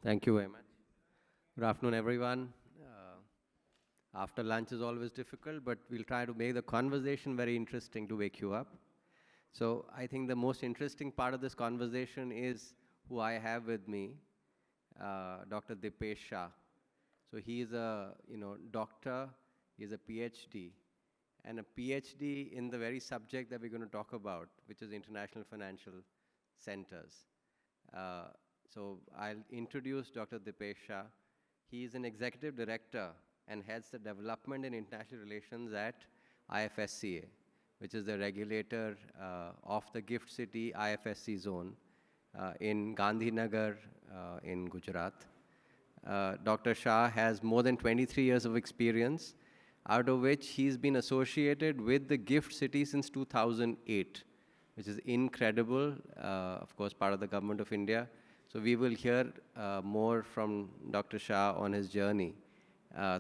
Thank you very much. Good afternoon, everyone. After lunch is always difficult, but we'll try to make the conversation very interesting to wake you up. So I think the most interesting part of this conversation is who I have with me, Dr. Dipesh Shah. So he is a doctor, he is a PhD, and a PhD in the very subject that we're going to talk about, which is international financial centers. So I'll introduce Dr. Dipesh Shah. He is an executive director and heads the development and international relations at IFSCA, which is the regulator of the Gift City IFSC zone in Gandhinagar in Gujarat. Dr. Shah has more than 23 years of experience, out of which he's been associated with the Gift City since 2008, which is incredible, of course, part of the government of India. So we will hear more from Dr. Shah on his journey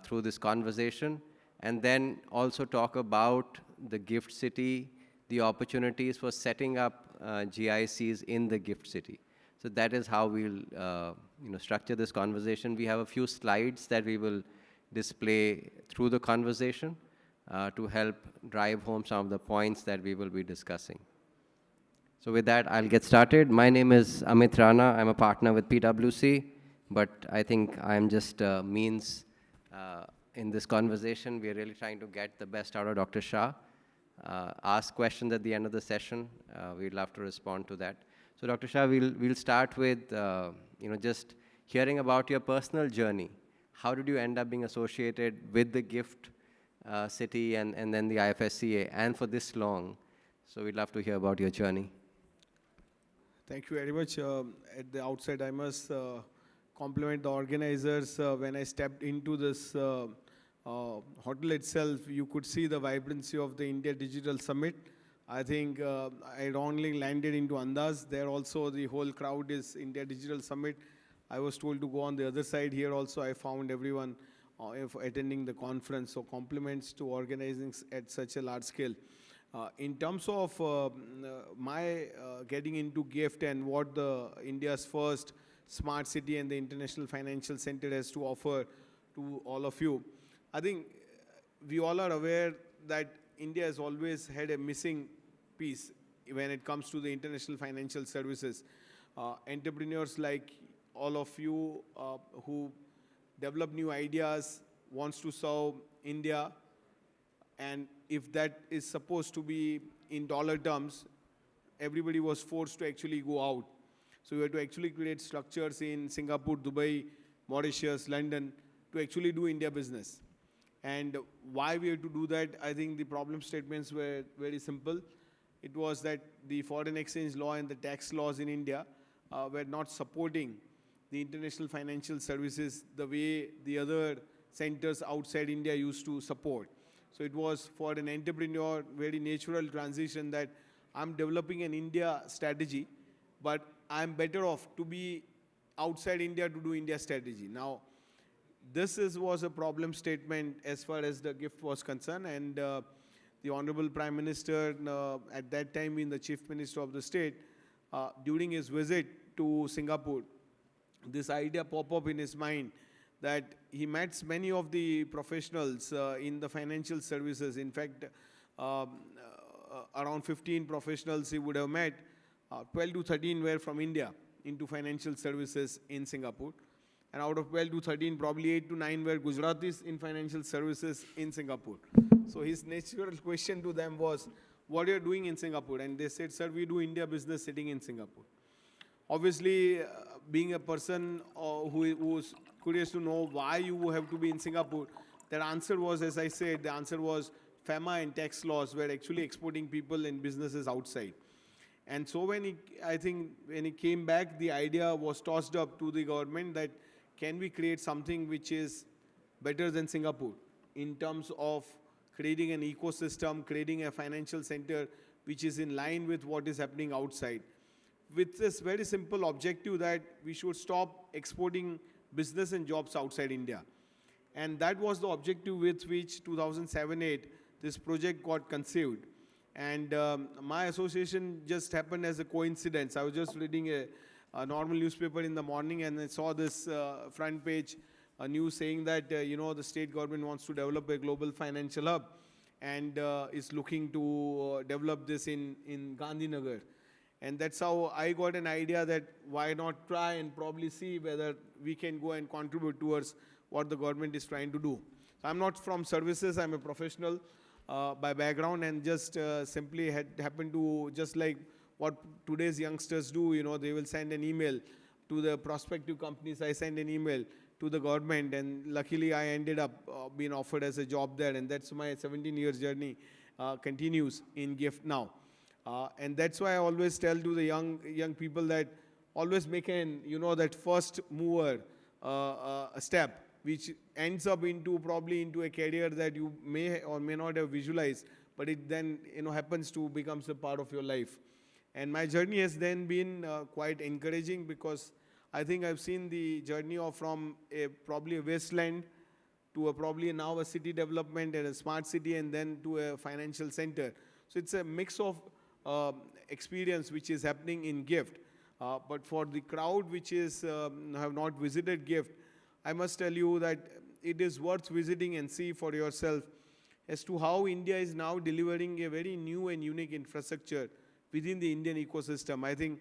through this conversation, and then also talk about the Gift City, the opportunities for setting up GICs in the Gift City. So that is how we'll structure this conversation. We have a few slides that we will display through the conversation to help drive home some of the points that we will be discussing. So with that, I'll get started. My name is Amit Rana. I'm a partner with PwC, but I think I'm just means in this conversation. We're really trying to get the best out of Dr. Shah. Ask questions at the end of the session. We'd love to respond to that. So Dr. Shah, we'll start with just hearing about your personal journey. How did you end up being associated with the Gift City and then the IFSCA, and for this long? So we'd love to hear about your journey. Thank you very much. At the outset, I must compliment the organizers. When I stepped into this hotel itself, you could see the vibrancy of the India Digital Summit. I think I wrongly landed into Andaz. There also the whole crowd is India Digital Summit. I was told to go on the other side. Here also I found everyone attending the conference. So compliments to organizing at such a large scale. In terms of my getting into GIFT and what the India's first smart city and the International Financial Center has to offer to all of you, I think we all are aware that India has always had a missing piece when it comes to the international financial services. Entrepreneurs like all of you who develop new ideas, wants to serve India, and if that is supposed to be in dollar terms, everybody was forced to actually go out. So we had to actually create structures in Singapore, Dubai, Mauritius, London to actually do India business. And why we had to do that, I think the problem statements were very simple. It was that the foreign exchange law and the tax laws in India were not supporting the international financial services the way the other centers outside India used to support. So it was for an entrepreneur very natural transition that I'm developing an India strategy, but I'm better off to be outside India to do India strategy. Now, this was a problem statement as far as the GIFT was concerned, and the Honorable Prime Minister, at that time being the Chief Minister of the state, during his visit to Singapore, this idea popped up in his mind that he met many of the professionals in the financial services. In fact, around 15 professionals he would have met. 12 to 13 were from India into financial services in Singapore. And out of 12 to 13, probably 8 to 9 were Gujaratis in financial services in Singapore. So his natural question to them was, what are you doing in Singapore? And they said, sir, we do India business sitting in Singapore. Obviously, being a person who's curious to know why you have to be in Singapore, their answer was, as I said, the answer was FEMA and tax laws were actually exporting people and businesses outside. And so when he came back, the idea was tossed up to the government that can we create something which is better than Singapore in terms of creating an ecosystem, creating a financial center which is in line with what is happening outside, with this very simple objective that we should stop exporting business and jobs outside India. And that was the objective with which 2007-8 this project got conceived. And my association just happened as a coincidence. I was just reading a normal newspaper in the morning, and I saw this front page news saying that, the state government wants to develop a global financial hub and is looking to develop this in Gandhinagar. And that's how I got an idea that why not try and probably see whether we can go and contribute towards what the government is trying to do. So I'm not from services, I'm a professional by background, and just simply happened to, just like what today's youngsters do, they will send an email to the prospective companies. I send an email to the government, and luckily I ended up being offered as a job there, and that's my 17 years journey continues in GIFT now. And that's why I always tell to the young people that always make that first mover a step, which ends up probably into a career that you may or may not have visualized, but it then happens to becomes a part of your life. And my journey has then been quite encouraging, because I think I've seen the journey of from probably a wasteland to probably now a city development and a smart city, and then to a financial center. So it's a mix of experience which is happening in GIFT. But for the crowd which have not visited GIFT, I must tell you that it is worth visiting and see for yourself as to how India is now delivering a very new and unique infrastructure within the Indian ecosystem. I think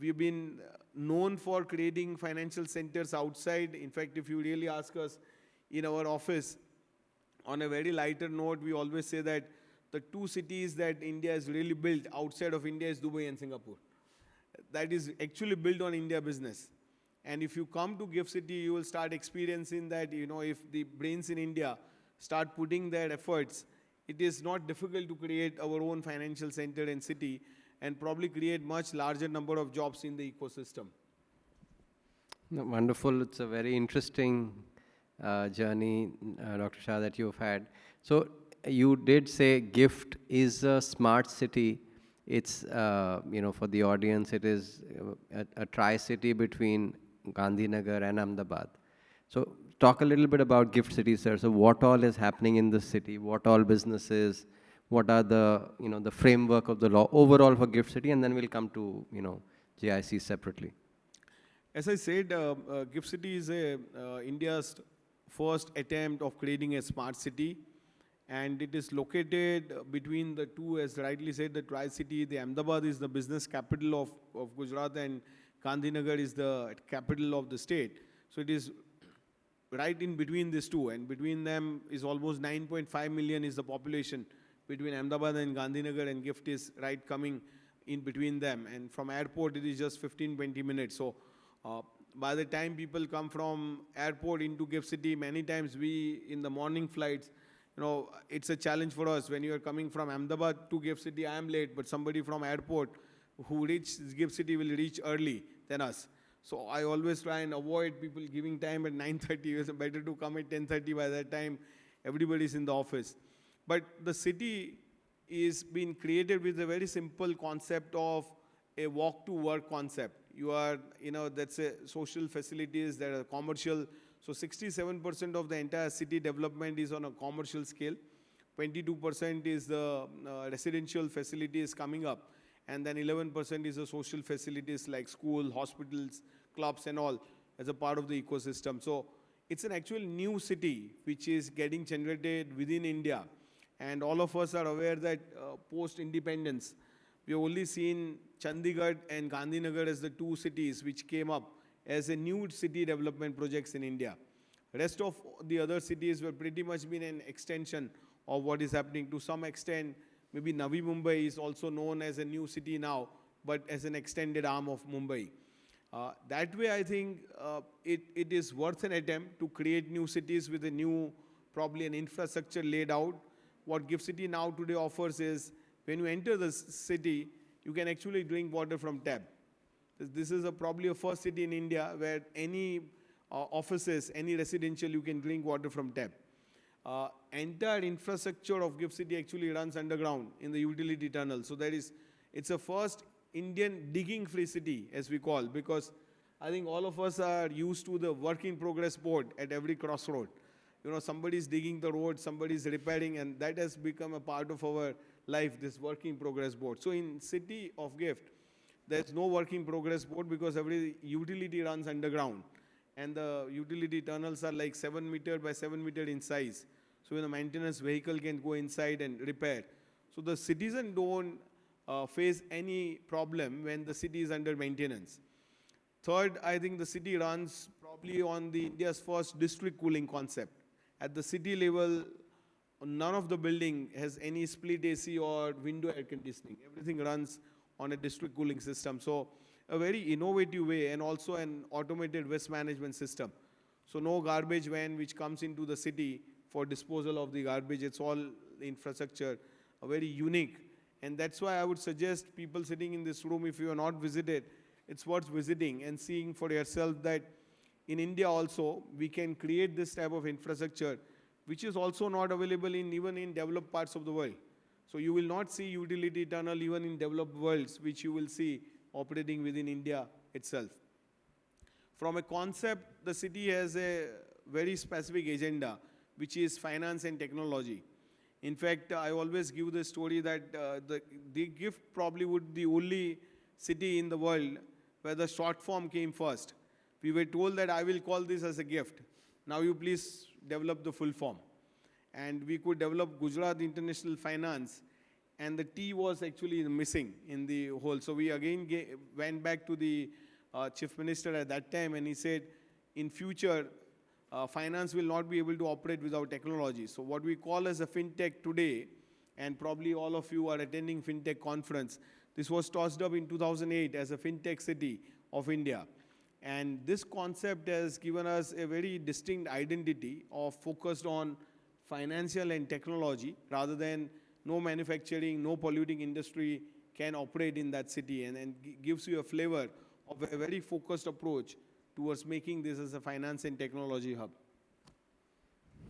we've been known for creating financial centers outside. In fact, if you really ask us in our office, on a very lighter note, we always say that the two cities that India has really built outside of India is Dubai and Singapore. That is actually built on India business. And if you come to GIFT City, you will start experiencing that, if the brains in India start putting their efforts, it is not difficult to create our own financial center and city, and probably create much larger number of jobs in the ecosystem. No, wonderful. It's a very interesting journey, Dr. Shah, that you've had. So you did say GIFT is a smart city. It's, for the audience, it is a tri-city between Gandhinagar and Ahmedabad. So talk a little bit about GIFT City, sir. So what all is happening in the city? What all businesses? What are the, the framework of the law overall for GIFT City? And then we'll come to, GIC separately. As I said, GIFT City is India's first attempt of creating a smart city. And it is located between the two, as rightly said, the Tri-City. The Ahmedabad is the business capital of Gujarat, and Gandhinagar is the capital of the state. So it is right in between these two, and between them is almost 9.5 million is the population between Ahmedabad and Gandhinagar, and GIFT is right coming in between them. And from airport, it is just 15-20 minutes. So by the time people come from airport into GIFT City, many times we, in the morning flights, it's a challenge for us. When you are coming from Ahmedabad to GIFT City, I am late, but somebody from airport who reaches GIFT City will reach early than us. So I always try and avoid people giving time at 9:30. It's better to come at 10:30. By that time, everybody's in the office. But the city is being created with a very simple concept of a walk to work concept. You are, that's a social facilities that are commercial. So 67% of the entire city development is on a commercial scale. 22% is the residential facilities coming up. And then 11% is the social facilities like school, hospitals, clubs and all as a part of the ecosystem. So it's an actual new city which is getting generated within India. And all of us are aware that post-independence, we have only seen Chandigarh and Gandhinagar as the two cities which came up as a new city development projects in India. Rest of the other cities were pretty much been an extension of what is happening. To some extent, maybe Navi Mumbai is also known as a new city now, but as an extended arm of Mumbai. That way, I think it is worth an attempt to create new cities with a new, probably an infrastructure laid out. What GIFT City now today offers is, when you enter the city, you can actually drink water from tap. This is probably a first city in India where any offices, any residential, you can drink water from tap. Entire infrastructure of GIFT City actually runs underground in the utility tunnel. So it's a first Indian digging-free city, as we call, because I think all of us are used to the work in progress board at every crossroad. Somebody's digging the road, somebody's repairing, and that has become a part of our life, this work in progress board. So in city of GIFT, there's no work in progress board because every utility runs underground. And the utility tunnels are like 7 meter by 7 meter in size. So when a maintenance vehicle can go inside and repair. So the citizen don't face any problem when the city is under maintenance. Third, I think the city runs probably on the India's first district cooling concept. At the city level, none of the building has any split AC or window air conditioning. Everything runs on a district cooling system. So a very innovative way, and also an automated waste management system. So no garbage van which comes into the city for disposal of the garbage. It's all infrastructure, very unique. And that's why I would suggest people sitting in this room, if you are not visited, it's worth visiting and seeing for yourself that in India also, we can create this type of infrastructure, which is also not available even in developed parts of the world. So you will not see utility tunnel even in developed worlds, which you will see operating within India itself. From a concept, the city has a very specific agenda, which is finance and technology. In fact, I always give the story that the gift probably would be the only city in the world where the short form came first. We were told that I will call this as a gift. Now you please develop the full form. And we could develop Gujarat International Finance, and the T was actually missing in the whole. So we again went back to the chief minister at that time, and he said, in future, finance will not be able to operate without technology. So what we call as a fintech today, and probably all of you are attending fintech conference, this was tossed up in 2008 as a fintech city of India. And this concept has given us a very distinct identity of focused on financial and technology, rather than no manufacturing, no polluting industry can operate in that city, and gives you a flavor of a very focused approach towards making this as a finance and technology hub.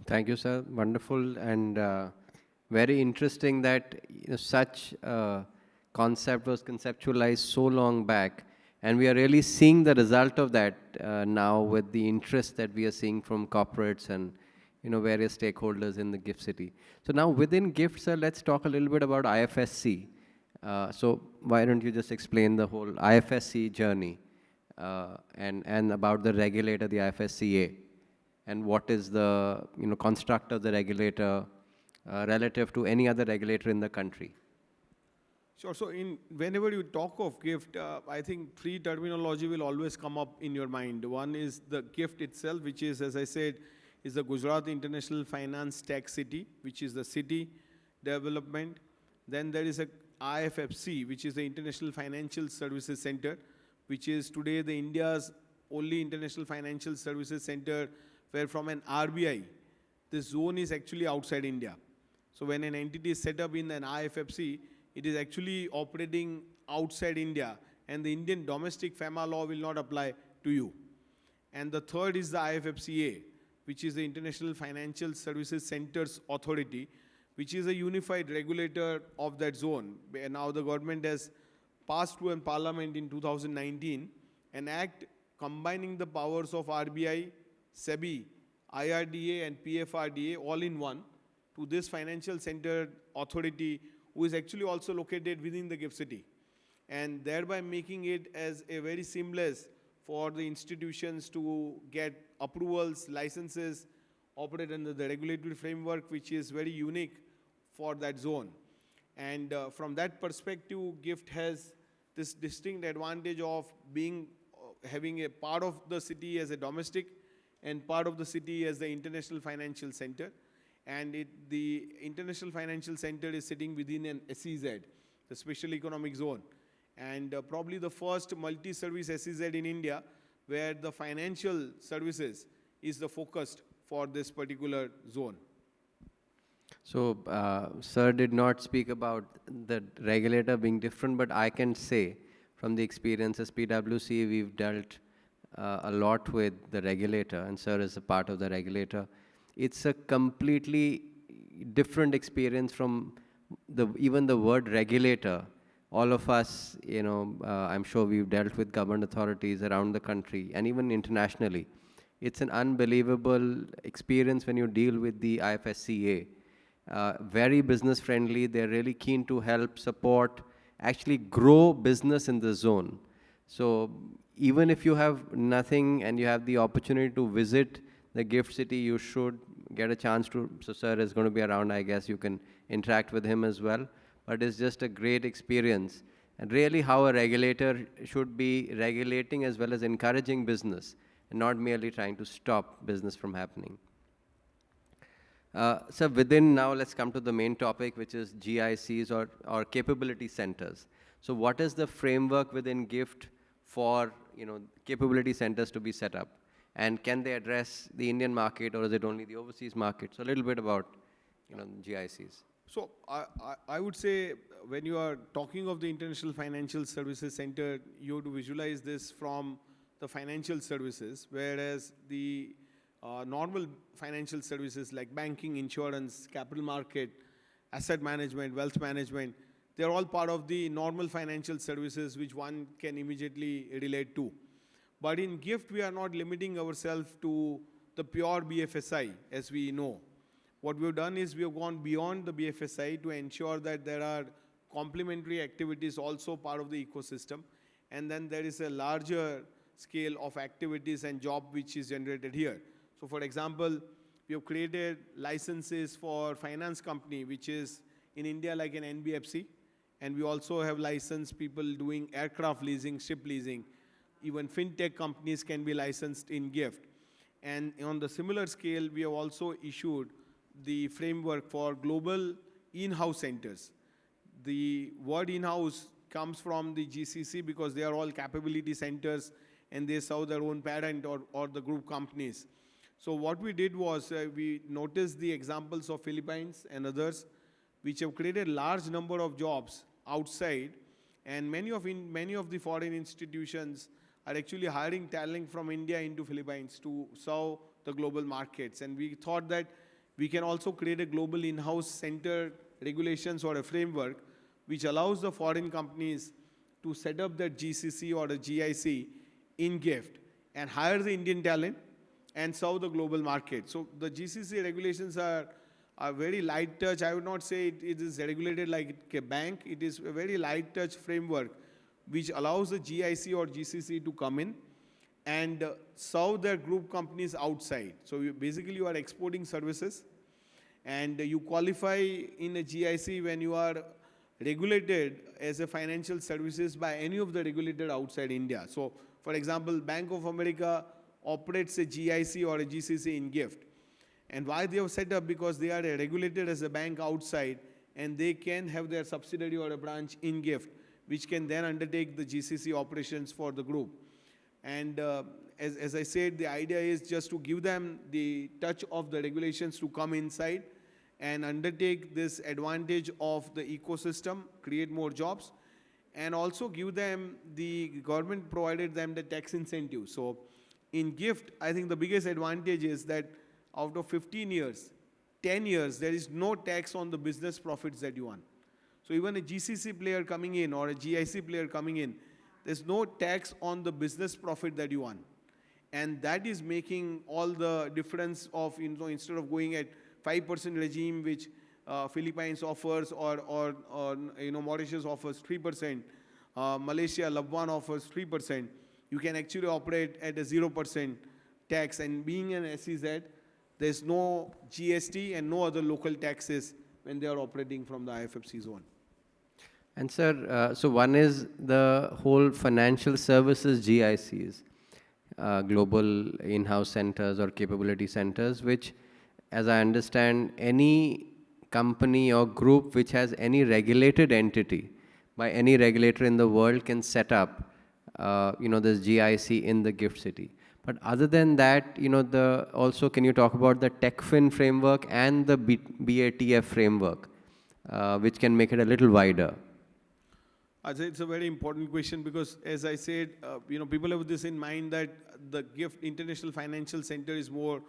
Thank you, sir. Wonderful and very interesting that such concept was conceptualized so long back, and we are really seeing the result of that now with the interest that we are seeing from corporates and various stakeholders in the GIFT City. So now within GIFT, sir, let's talk a little bit about IFSC. So why don't you just explain the whole IFSC journey and about the regulator, the IFSCA, and what is the construct of the regulator relative to any other regulator in the country? Sure. So whenever you talk of GIFT, I think three terminology will always come up in your mind. One is the GIFT itself, which is, as I said, is the Gujarat International Finance Tech City, which is the city development. Then there is a IFFC, which is the International Financial Services Center, which is today the India's only international financial services center, where from an RBI, this zone is actually outside India. So when an entity is set up in an IFFC, it is actually operating outside India, and the Indian domestic FEMA law will not apply to you. And the third is the IFFCA, which is the International Financial Services Centers Authority, which is a unified regulator of that zone. And now the government has passed through in Parliament in 2019 an act combining the powers of RBI, SEBI, IRDA and PFRDA all in one to this financial center authority, who is actually also located within the GIFT City, and thereby making it as a very seamless for the institutions to get approvals, licenses, operate under the regulatory framework, which is very unique for that zone. And from that perspective, GIFT has this distinct advantage of having a part of the city as a domestic and part of the city as the international financial center. And the International Financial Center is sitting within an SEZ, the Special Economic Zone. And probably the first multi-service SEZ in India, where the financial services is the focus for this particular zone. So, sir did not speak about the regulator being different, but I can say from the experience as PwC, we've dealt a lot with the regulator, and sir is a part of the regulator. It's a completely different experience from even the word regulator. All of us, I'm sure we've dealt with government authorities around the country and even internationally. It's an unbelievable experience when you deal with the IFSCA. Very business friendly. They're really keen to help, support, actually grow business in the zone. So even if you have nothing and you have the opportunity to visit the gift city, you should get a chance to. So sir is going to be around, I guess you can interact with him as well. But it's just a great experience. And really how a regulator should be regulating as well as encouraging business and not merely trying to stop business from happening. So within now, let's come to the main topic, which is GICs or capability centers. So what is the framework within GIFT for capability centers to be set up? And can they address the Indian market, or is it only the overseas market? So a little bit about GICs. So I would say when you are talking of the International Financial Services Center, you have to visualize this from the financial services, whereas the normal financial services like banking, insurance, capital market, asset management, wealth management, they're all part of the normal financial services which one can immediately relate to. But in GIFT, we are not limiting ourselves to the pure BFSI, as we know. What we've done is we have gone beyond the BFSI to ensure that there are complementary activities also part of the ecosystem. And then there is a larger scale of activities and job which is generated here. So for example, we have created licenses for finance company, which is in India like an NBFC. And we also have licensed people doing aircraft leasing, ship leasing. Even fintech companies can be licensed in GIFT. And on the similar scale, we have also issued the framework for global in-house centers. The word in-house comes from the GCC because they are all capability centers and they serve their own parent or the group companies. So what we did was we noticed the examples of Philippines and others which have created large number of jobs outside, and many of the foreign institutions are actually hiring talent from India into Philippines to serve the global markets. And we thought that we can also create a global in-house center regulations or a framework which allows the foreign companies to set up their GCC or a GIC in GIFT and hire the Indian talent and serve the global market. So the GCC regulations are very light touch. I would not say it is regulated like a bank. It is a very light touch framework which allows the GIC or GCC to come in and serve their group companies outside. So basically you are exporting services and you qualify in a GIC when you are regulated as a financial services by any of the regulated outside India. So for example, Bank of America operates a GIC or a GCC in GIFT. And why they have set up? Because they are regulated as a bank outside and they can have their subsidiary or a branch in GIFT, which can then undertake the GCC operations for the group. And as I said, the idea is just to give them the touch of the regulations to come inside and undertake this advantage of the ecosystem, create more jobs, and also give them the government provided them the tax incentive. So in GIFT, I think the biggest advantage is that out of 15 years, 10 years, there is no tax on the business profits that you earn. So even a GCC player coming in or a GIC player coming in, there's no tax on the business profit that you earn. And that is making all the difference of, instead of going at 5% regime, which Philippines offers or Mauritius offers 3%, Malaysia, Labuan offers 3%, you can actually operate at a 0% tax. And being an SEZ, there's no GST and no other local taxes when they are operating from the IFFC zone. And sir, so one is the whole financial services GICs, global in-house centers or capability centers, which, as I understand, any company or group which has any regulated entity by any regulator in the world can set up, this GIC in the gift city. But other than that, also can you talk about the TechFin framework and the BATF framework, which can make it a little wider? I'd say it's a very important question because, as I said, people have this in mind that the GIFT International Financial Center is more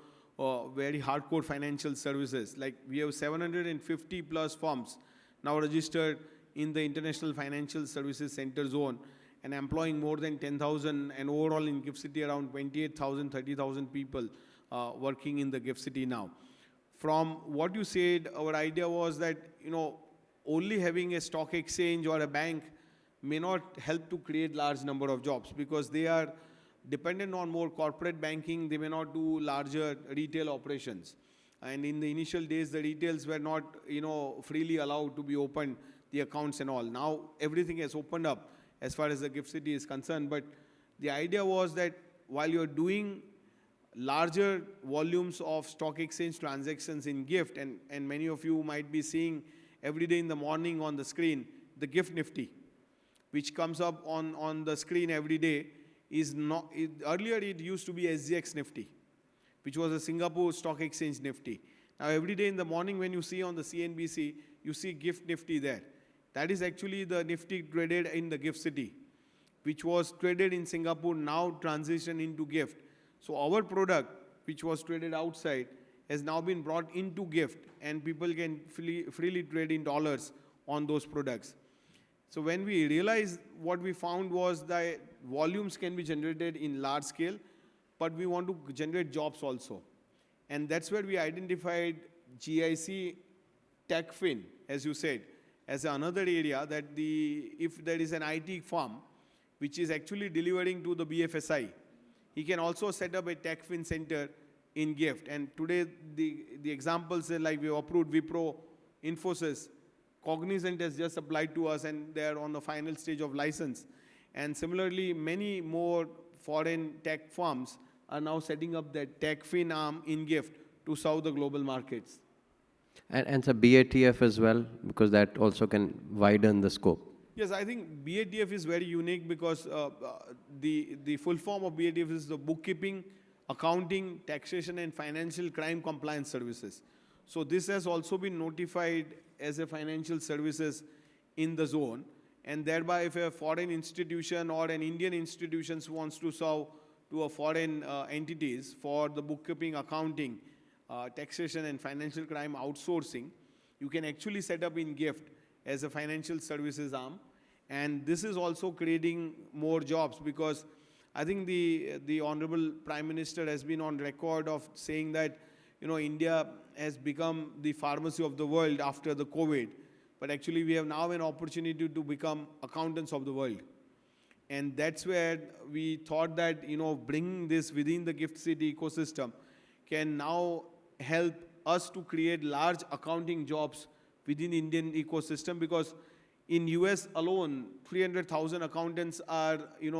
very hardcore financial services. Like we have 750 plus firms now registered in the International Financial Services Center zone and employing more than 10,000, and overall in GIFT City around 28,000, 30,000 people working in the GIFT City now. From what you said, our idea was that, only having a stock exchange or a bank may not help to create large number of jobs because they are dependent on more corporate banking. They may not do larger retail operations. And in the initial days, the retails were not, freely allowed to be opened, the accounts and all. Now everything has opened up as far as the GIFT City is concerned. But the idea was that while you're doing larger volumes of stock exchange transactions in GIFT, and many of you might be seeing every day in the morning on the screen, the GIFT Nifty, which comes up on the screen every day, is not, earlier it used to be SGX Nifty, which was a Singapore Stock Exchange Nifty. Now every day in the morning when you see on the CNBC, you see GIFT Nifty there. That is actually the Nifty traded in the GIFT City, which was traded in Singapore, now transitioned into GIFT. So our product, which was traded outside, has now been brought into GIFT, and people can freely trade in dollars on those products. So when we realized, what we found was that volumes can be generated in large scale, but we want to generate jobs also. And that's where we identified GIC TechFin, as you said, as another area that if there is an IT firm which is actually delivering to the BFSI, he can also set up a TechFin center in GIFT. And today, the examples are like we approved Wipro, Infosys, Cognizant has just applied to us and they are on the final stage of license. And similarly, many more foreign tech firms are now setting up their TechFin arm in GIFT to serve the global markets. And so BATF as well, because that also can widen the scope. Yes, I think BATF is very unique because the full form of BATF is the bookkeeping, accounting, taxation and financial crime compliance services. So this has also been notified as a financial services in the zone, and thereby if a foreign institution or an Indian institution wants to serve to a foreign entities for the bookkeeping, accounting, taxation and financial crime outsourcing, you can actually set up in GIFT as a financial services arm. And this is also creating more jobs because I think the Honorable Prime Minister has been on record of saying that, India has become the pharmacy of the world after the COVID. But actually we have now an opportunity to become accountants of the world. And that's where we thought that, bringing this within the GIFT City ecosystem can now help us to create large accounting jobs within Indian ecosystem, because in US alone, 300,000 accountants are, in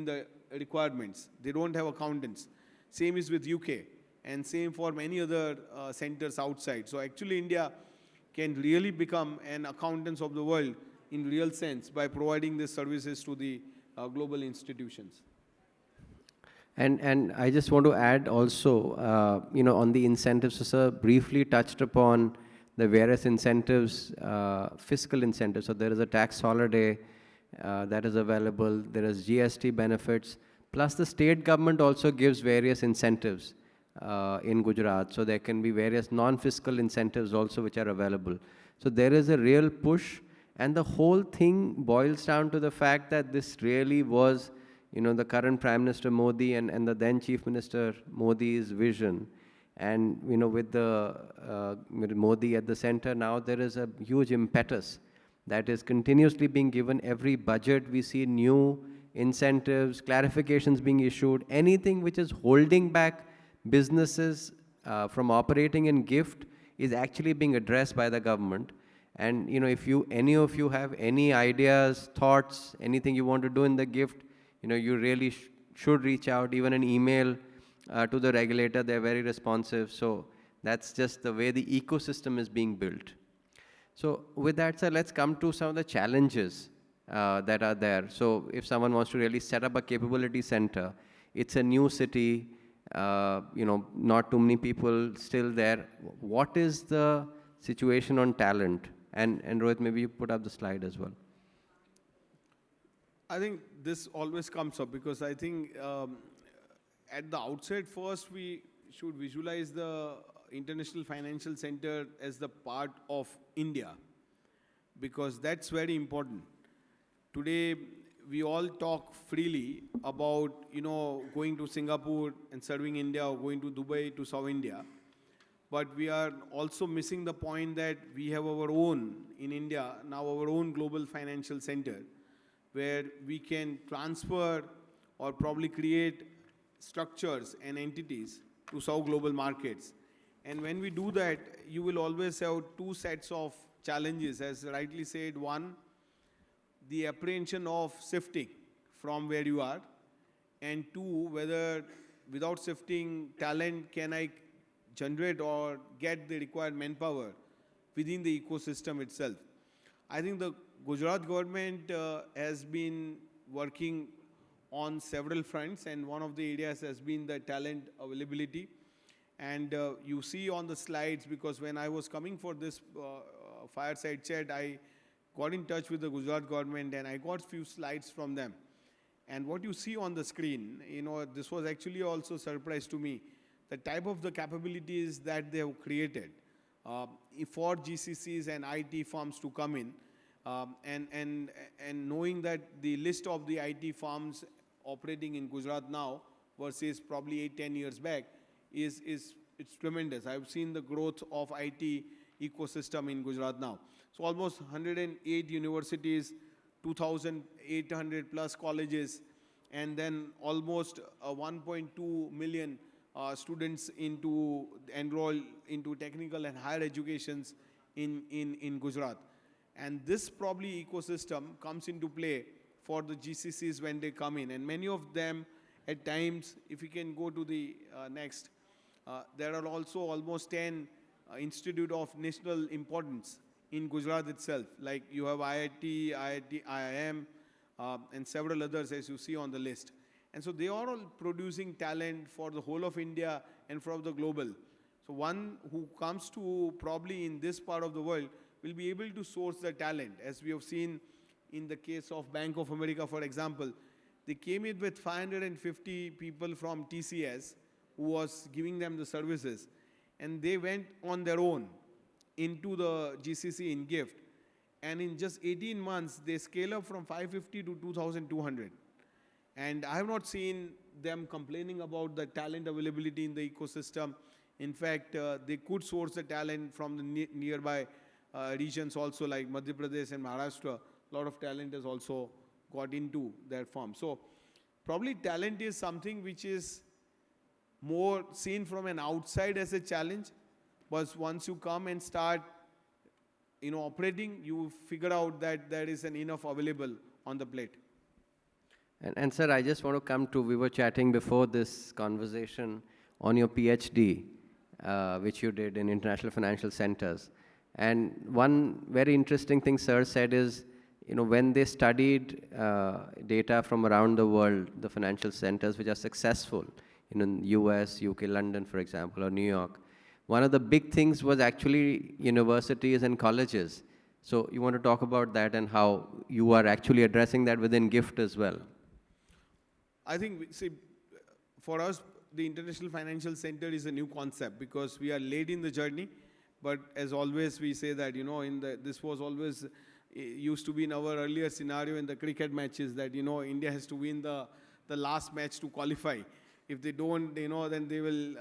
the requirements. They don't have accountants. Same is with UK, and same for many other centers outside. So actually India can really become an accountants of the world in real sense by providing these services to the global institutions. And I just want to add also, on the incentives, so sir briefly touched upon the various incentives, fiscal incentives. So there is a tax holiday that is available. There is GST benefits. Plus the state government also gives various incentives in Gujarat. So there can be various non-fiscal incentives also which are available. So there is a real push. And the whole thing boils down to the fact that this really was, the current Prime Minister Modi and the then Chief Minister Modi's vision. And, with with Modi at the center now, there is a huge impetus that is continuously being given. Every budget we see new incentives, clarifications being issued. Anything which is holding back businesses from operating in GIFT is actually being addressed by the government. And, if any of you have any ideas, thoughts, anything you want to do in the GIFT, you really should reach out, even an email to the regulator. They're very responsive. So that's just the way the ecosystem is being built. So with that, sir, let's come to some of the challenges that are there. So if someone wants to really set up a capability center, it's a new city, not too many people still there. What is the situation on talent? And Rohit, maybe you put up the slide as well. I think this always comes up because I think at the outset first we should visualize the International Financial Center as the part of India, because that's very important. Today we all talk freely about going to Singapore and serving India, or going to Dubai to serve India. but we are also missing the point that we have our own, in India, now our own global financial center, where we can transfer or probably create structures and entities to serve global markets. And when we do that, you will always have two sets of challenges. As rightly said, one, the apprehension of shifting from where you are, and two, whether without shifting talent can I generate or get the required manpower within the ecosystem itself. I think the Gujarat government has been working on several fronts, and one of the areas has been the talent availability. And you see on the slides, because when I was coming for this fireside chat, I got in touch with the Gujarat government and I got few slides from them. And what you see on the screen, this was actually also a surprise to me, the type of the capabilities that they have created for GCCs and IT firms to come in, and knowing that the list of the IT firms operating in Gujarat now versus probably 8-10 years back it's tremendous. I've seen the growth of IT ecosystem in Gujarat now. So almost 108 universities, 2,800 plus colleges, and then almost 1.2 million students enroll into technical and higher educations in Gujarat. And this probably ecosystem comes into play for the GCCs when they come in. And many of them at times, if we can go to the next, there are also almost 10 institute of national importance in Gujarat itself. Like you have IIT, IIM, and several others as you see on the list. And so they are all producing talent for the whole of India and for the global. So one who comes to probably in this part of the world will be able to source the talent. As we have seen in the case of Bank of America, for example, they came in with 550 people from TCS who was giving them the services. And they went on their own into the GCC in GIFT. And in just 18 months, they scale up from 550 to 2,200. And I have not seen them complaining about the talent availability in the ecosystem. In fact, they could source the talent from the nearby regions also, like Madhya Pradesh and Maharashtra. A lot of talent has also got into their firm. So probably talent is something which is more seen from an outside as a challenge, but once you come and start operating, you figure out that there is enough available on the plate. And sir, I just want to come to, we were chatting before this conversation on your PhD, which you did in international financial centers. And one very interesting thing sir said is, when they studied data from around the world, the financial centers which are successful, in US, UK, London, for example, or New York, one of the big things was actually universities and colleges. So you want to talk about that and how you are actually addressing that within GIFT as well? I think, see, for us, the International Financial Center is a new concept because we are late in the journey. But as always, we say that, this was always used to be in our earlier scenario in the cricket matches that, India has to win the last match to qualify. If they don't, then they will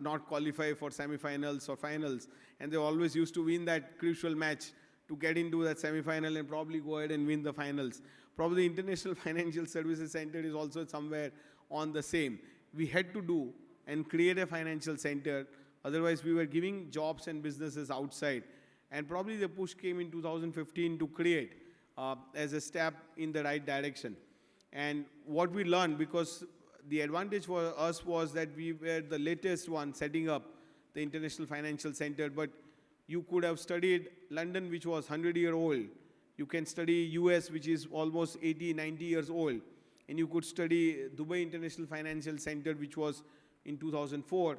not qualify for semi-finals or finals. And they always used to win that crucial match to get into that semi-final and probably go ahead and win the finals. Probably International Financial Services Center is also somewhere on the same. We had to do and create a financial center. Otherwise, we were giving jobs and businesses outside. And probably the push came in 2015 to create as a step in the right direction. And what we learned, because the advantage for us was that we were the latest one setting up the International Financial Center, but you could have studied London, which was 100-year-old. You can study US, which is almost 80, 90 years old. And you could study Dubai International Financial Center, which was in 2004.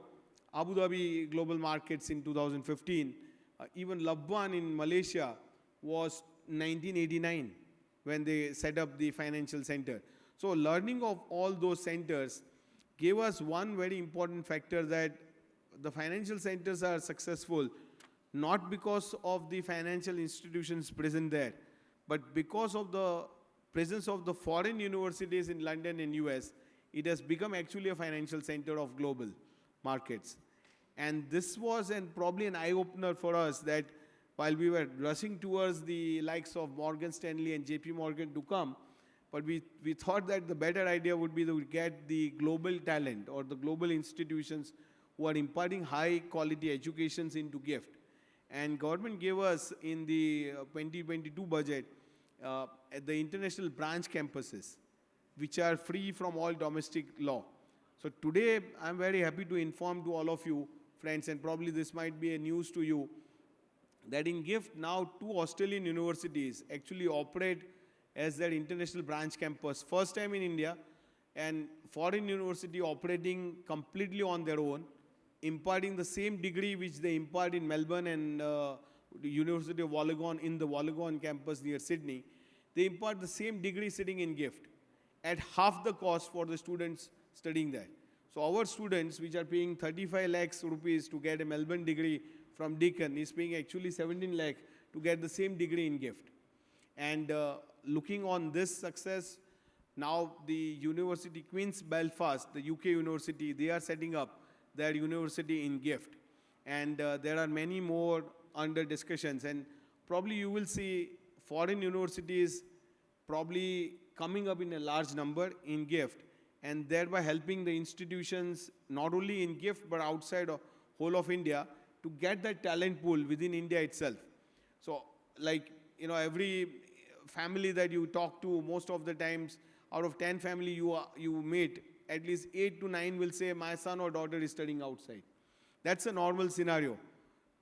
Abu Dhabi Global Markets in 2015. Even Labuan in Malaysia was 1989 when they set up the financial center. So learning of all those centers gave us one very important factor, that the financial centers are successful not because of the financial institutions present there, but because of the presence of the foreign universities in London and US. It has become actually a financial center of global markets. And this was probably an eye-opener for us, that while we were rushing towards the likes of Morgan Stanley and JP Morgan to come, but we thought that the better idea would be to get the global talent or the global institutions who are imparting high quality educations into GIFT. And government gave us in the 2022 budget at the international branch campuses, which are free from all domestic law. So today, I'm very happy to inform to all of you, friends, and probably this might be a news to you, that in GIFT now 2 Australian universities actually operate as their international branch campus. First time in India, and foreign university operating completely on their own, imparting the same degree which they impart in Melbourne and the University of Wollongong in the Wollongong campus near Sydney. They impart the same degree sitting in GIFT at half the cost for the students studying there. So our students, which are paying 35 lakhs rupees to get a Melbourne degree from Deakin, is paying actually 17 lakh to get the same degree in GIFT. And looking on this success, now the University Queen's Belfast, the UK university, they are setting up their university in GIFT. And there are many more under discussions. And probably you will see foreign universities probably coming up in a large number in GIFT, and thereby helping the institutions not only in GIFT but outside of whole of India to get that talent pool within India itself. So like, every family that you talk to, most of the times, out of 10 family you meet, at least 8 to 9 will say, my son or daughter is studying outside. That's a normal scenario.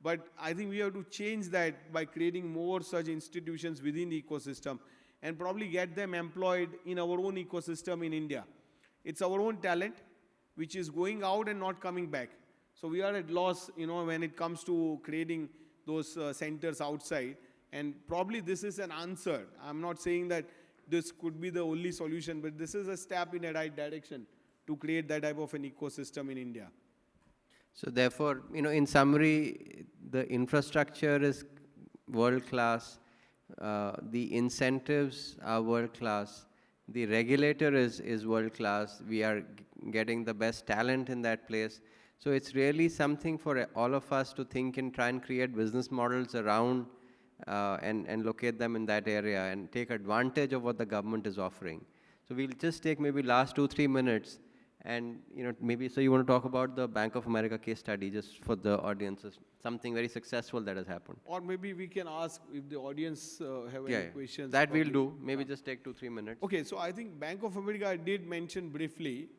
But I think we have to change that by creating more such institutions within the ecosystem and probably get them employed in our own ecosystem in India. It's our own talent which is going out and not coming back. So we are at loss, when it comes to creating those centers outside. And probably this is an answer. I'm not saying that this could be the only solution, but this is a step in the right direction to create that type of an ecosystem in India. So therefore, in summary, the infrastructure is world-class, the incentives are world-class, the regulator is world-class, we are getting the best talent in that place. So it's really something for all of us to think and try and create business models around and locate them in that area and take advantage of what the government is offering. So we'll just take maybe last 2-3 minutes, and maybe so you want to talk about the Bank of America case study just for the audiences, something very successful that has happened. Or maybe we can ask if the audience have any questions. That we'll do. Maybe just take 2-3 minutes. Okay, so I think Bank of America did mention briefly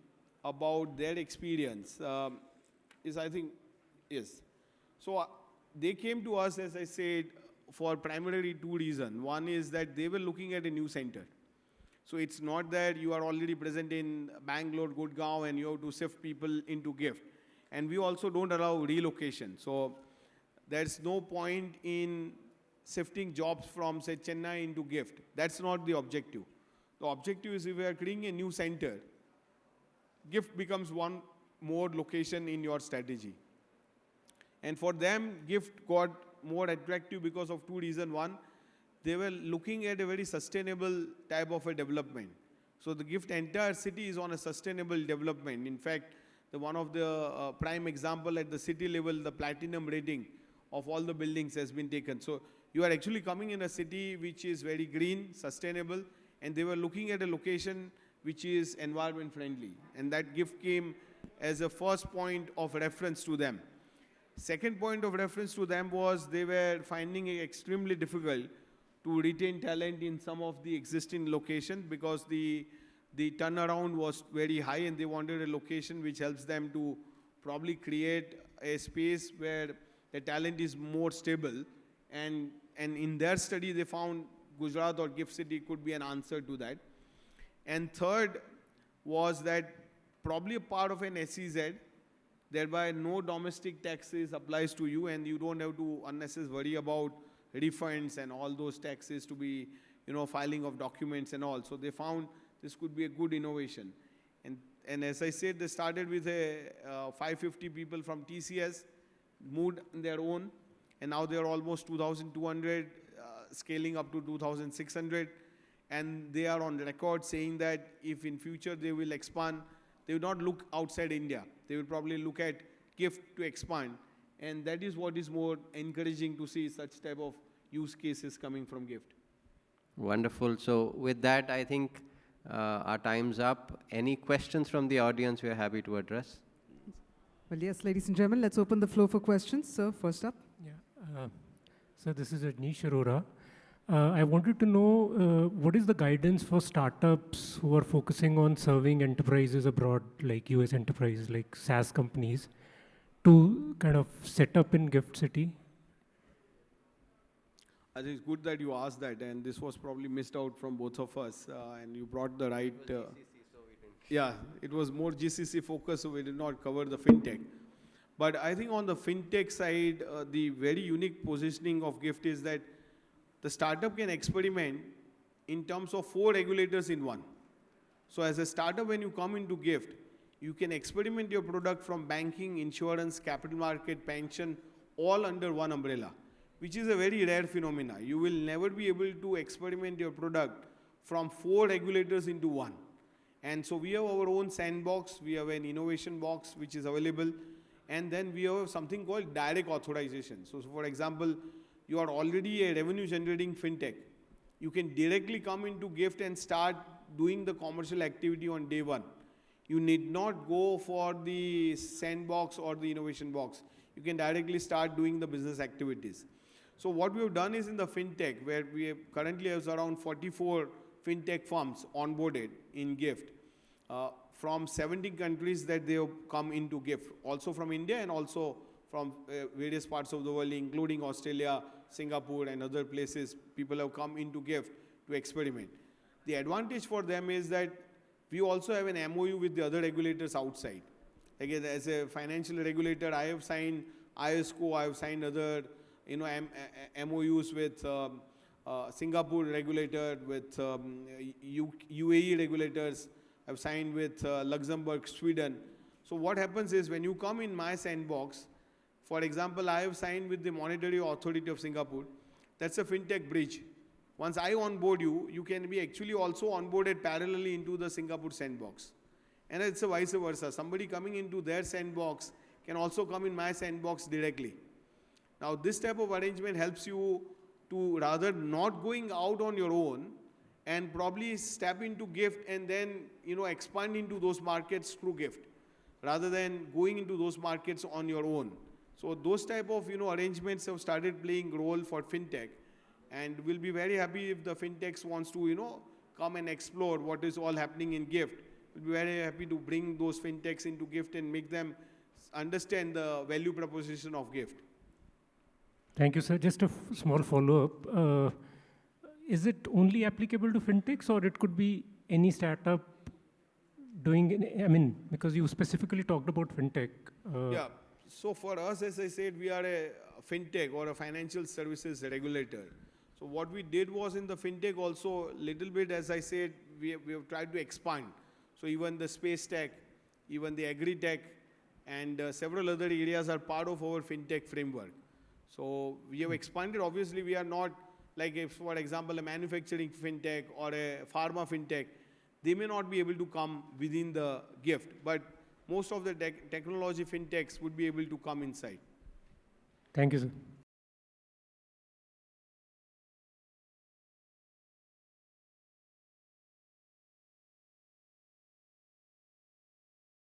about their experience. Yes. So they came to us, as I said, for primarily 2 reasons. One is that they were looking at a new center. So it's not that you are already present in Bangalore, Gurgaon, and you have to shift people into GIFT. And we also don't allow relocation. So there's no point in shifting jobs from, say, Chennai into GIFT. That's not the objective. The objective is if we are creating a new center, GIFT becomes one more location in your strategy. And for them, GIFT got more attractive because of 2 reasons. One, they were looking at a very sustainable type of a development. So the GIFT entire city is on a sustainable development. In fact, one of the prime example at the city level, the platinum rating of all the buildings has been taken. So you are actually coming in a city which is very green, sustainable, and they were looking at a location which is environment friendly. And that GIFT came as a first point of reference to them. Second point of reference to them was they were finding it extremely difficult to retain talent in some of the existing locations because the turnaround was very high, and they wanted a location which helps them to probably create a space where the talent is more stable. And in their study, they found Gujarat or GIFT City could be an answer to that. And third was that probably a part of an SEZ, thereby no domestic taxes applies to you, and you don't have to unnecessarily worry about refunds and all those taxes to be, filing of documents and all. So they found this could be a good innovation. And as I said, they started with 550 people from TCS, moved on their own, and now they're almost 2,200, scaling up to 2,600. And they are on record saying that if in future they will expand, they will not look outside India. They will probably look at gift to expand. And that is what is more encouraging to see such type of use cases coming from gift. Wonderful. So with that, I think our time's up. Any questions from the audience we are happy to address? Well, yes, ladies and gentlemen, let's open the floor for questions. Sir, first up. Yeah. So this is Anish Arora. I wanted to know what is the guidance for startups who are focusing on serving enterprises abroad, like US enterprises, like SaaS companies, to kind of set up in Gift City? I think it's good that you asked that, and this was probably missed out from both of us, and you brought the right. Yeah, it was more GCC focused, so we did not cover the fintech. But I think on the fintech side, the very unique positioning of Gift is that the startup can experiment in terms of 4 regulators in one. So as a startup, when you come into Gift, you can experiment your product from banking, insurance, capital market, pension, all under one umbrella, which is a very rare phenomena. You will never be able to experiment your product from 4 regulators into one. And so we have our own sandbox, we have an innovation box which is available, and then we have something called direct authorization. So for example, you are already a revenue generating fintech. You can directly come into Gift and start doing the commercial activity on day one. You need not go for the sandbox or the innovation box. You can directly start doing the business activities. So what we have done is in the fintech, where we have currently have around 44 fintech firms onboarded in Gift from 70 countries that they have come into Gift, also from India and also from various parts of the world, including Australia, Singapore, and other places. People have come into Gift to experiment. The advantage for them is that we also have an MOU with the other regulators outside. Again, as a financial regulator, I have signed IFSCA, I have signed other MOUs with Singapore regulator, with UAE regulators. I've signed with Luxembourg, Sweden. So what happens is when you come in my sandbox, for example, I have signed with the Monetary Authority of Singapore. That's a fintech bridge. Once I onboard you, you can be actually also onboarded parallelly into the Singapore sandbox. And it's a vice versa. Somebody coming into their sandbox can also come in my sandbox directly. Now, this type of arrangement helps you to rather not going out on your own and probably step into Gift and then expand into those markets through Gift, rather than going into those markets on your own. So those type of arrangements have started playing role for fintech, and we'll be very happy if the fintechs wants to come and explore what is all happening in Gift. We'll be very happy to bring those fintechs into Gift and make them understand the value proposition of Gift. Thank you, sir. Just a small follow-up. Is it only applicable to fintechs, or it could be any startup doing, because you specifically talked about fintech. Yeah. So for us, as I said, we are a fintech or a financial services regulator. So what we did was in the fintech also, little bit, as I said, we have tried to expand. So even the space tech, even the agri-tech, and several other areas are part of our fintech framework. So we have expanded. Obviously, we are not like, if, for example, a manufacturing fintech or a pharma fintech, they may not be able to come within the Gift, but most of the technology fintechs would be able to come inside. Thank you, sir.